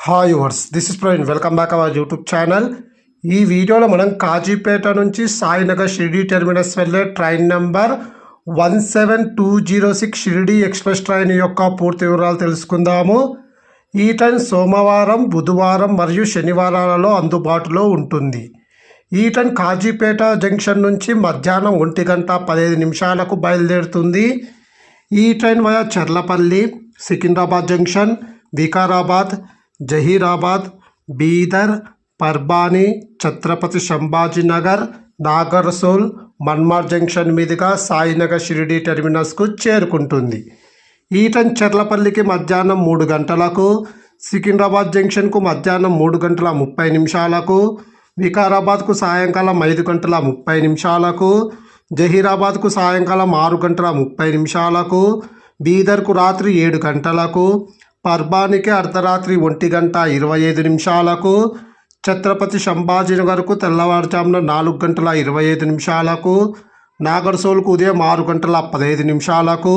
Hi వర్స్ this is Praveen welcome back our YouTube channel. ఈ వీడియోలో మనం కాజీపేట నుంచి సాయినగర్ షిరిడి టెర్మినస్ వెళ్ళే train number 17206 Shirdi express train యొక్క పూర్తి వివరాలు తెలుసుకుందాము. ఈ ట్రైన్ సోమవారం, బుధవారం మరియు శనివారాలలో అందుబాటులో ఉంటుంది. ఈ ట్రైన్ కాజీపేట జంక్షన్ నుంచి మధ్యాహ్నం 1:15 బయలుదేరుతుంది. ఈ train via Charlapalli, Secunderabad junction, Vikarabad, Zaheerabad, Bidar, Parbhani, Chhatrapati Sambhajinagar, Nagarsol, Manmad junction మీదుగా సాయినగర్ షిరిడి టెర్మినస్కు చేరుకుంటుంది. ఈ ట్రైన్ చర్లపల్లికి మధ్యాహ్నం 3 గంటలకు, సికింద్రాబాద్ జంక్షన్కు మధ్యాహ్నం 3:30, వికారాబాద్కు సాయంకాలం 5:30, జహీరాబాద్కు సాయంకాలం 6:30, బీదర్కు రాత్రి 7 గంటలకు, పర్బానికి అర్ధరాత్రి 1:25, ఛత్రపతి సంభాజీనగర్కు తెల్లవారుజామున 4:25, నాగర్సోల్కు ఉదయం 6:15,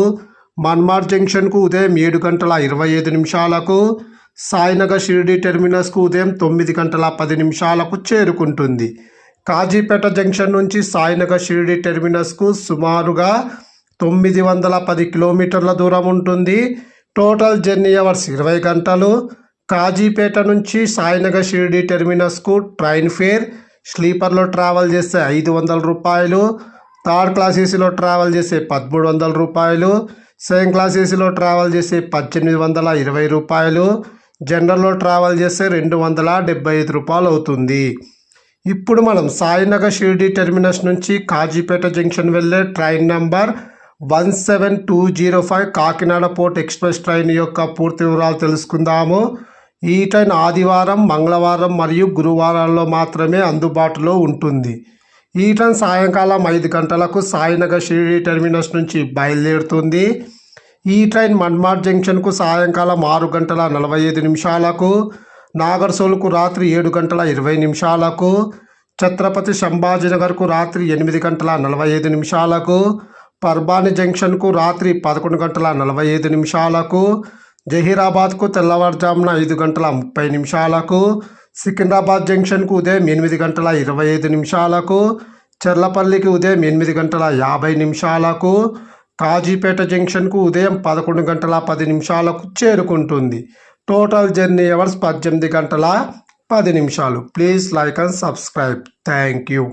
మన్మార్ జంక్షన్కు ఉదయం 7:25, సాయినగర్ షిరిడి టెర్మినస్కు ఉదయం 9:10 చేరుకుంటుంది. కాజీపేట జంక్షన్ నుంచి సాయినగర్ షిరిడి టెర్మినస్కు సుమారుగా 910 కిలోమీటర్ల దూరం ఉంటుంది. టోటల్ జర్నీ అవర్స్ 20 గంటలు. కాజీపేట నుంచి సాయినగర్ షిరిడి టెర్మినస్కు ట్రైన్ ఫేర్ స్లీపర్లో ట్రావెల్ చేస్తే 500 రూపాయలు, థర్డ్ క్లాస్ ఏసీలో ట్రావెల్ చేస్తే 1300 రూపాయలు, సెకండ్ క్లాస్ ఏసీలో ట్రావెల్ చేస్తే 1820 రూపాయలు, జనరల్లో ట్రావెల్ చేస్తే 275 రూపాయలు అవుతుంది. ఇప్పుడు మనం సాయినగర్ షిరిడి టెర్మినస్ నుంచి కాజీపేట జంక్షన్ వెళ్ళే train number 17205 Kakinada port express train యొక్క పూర్తి వివరాలు తెలుసుకుందాము. ఈ ట్రైన్ ఆదివారం, మంగళవారం మరియు గురువారాల్లో మాత్రమే అందుబాటులో ఉంటుంది. ఈ ట్రైన్ సాయంకాలం 5 గంటలకు సాయినగర్ షిరిడి టెర్మినస్ నుంచి బయలుదేరుతుంది. ఈ ట్రైన్ మన్మార్ జంక్షన్కు సాయంకాలం 6:45, నాగర్సోల్కు రాత్రి 7:20, ఛత్రపతి సంభాజీనగర్కు రాత్రి 8:45, పర్బానీ జంక్షన్కు రాత్రి 11:45, జహీరాబాద్కు తెల్లవారుజామున 5:30, సికింద్రాబాద్ జంక్షన్కు ఉదయం 8:25, చర్లపల్లికి ఉదయం 8:50, కాజీపేట జంక్షన్కు ఉదయం 11:10 చేరుకుంటుంది. Total journey hours 18:10. Please like and subscribe. Thank you.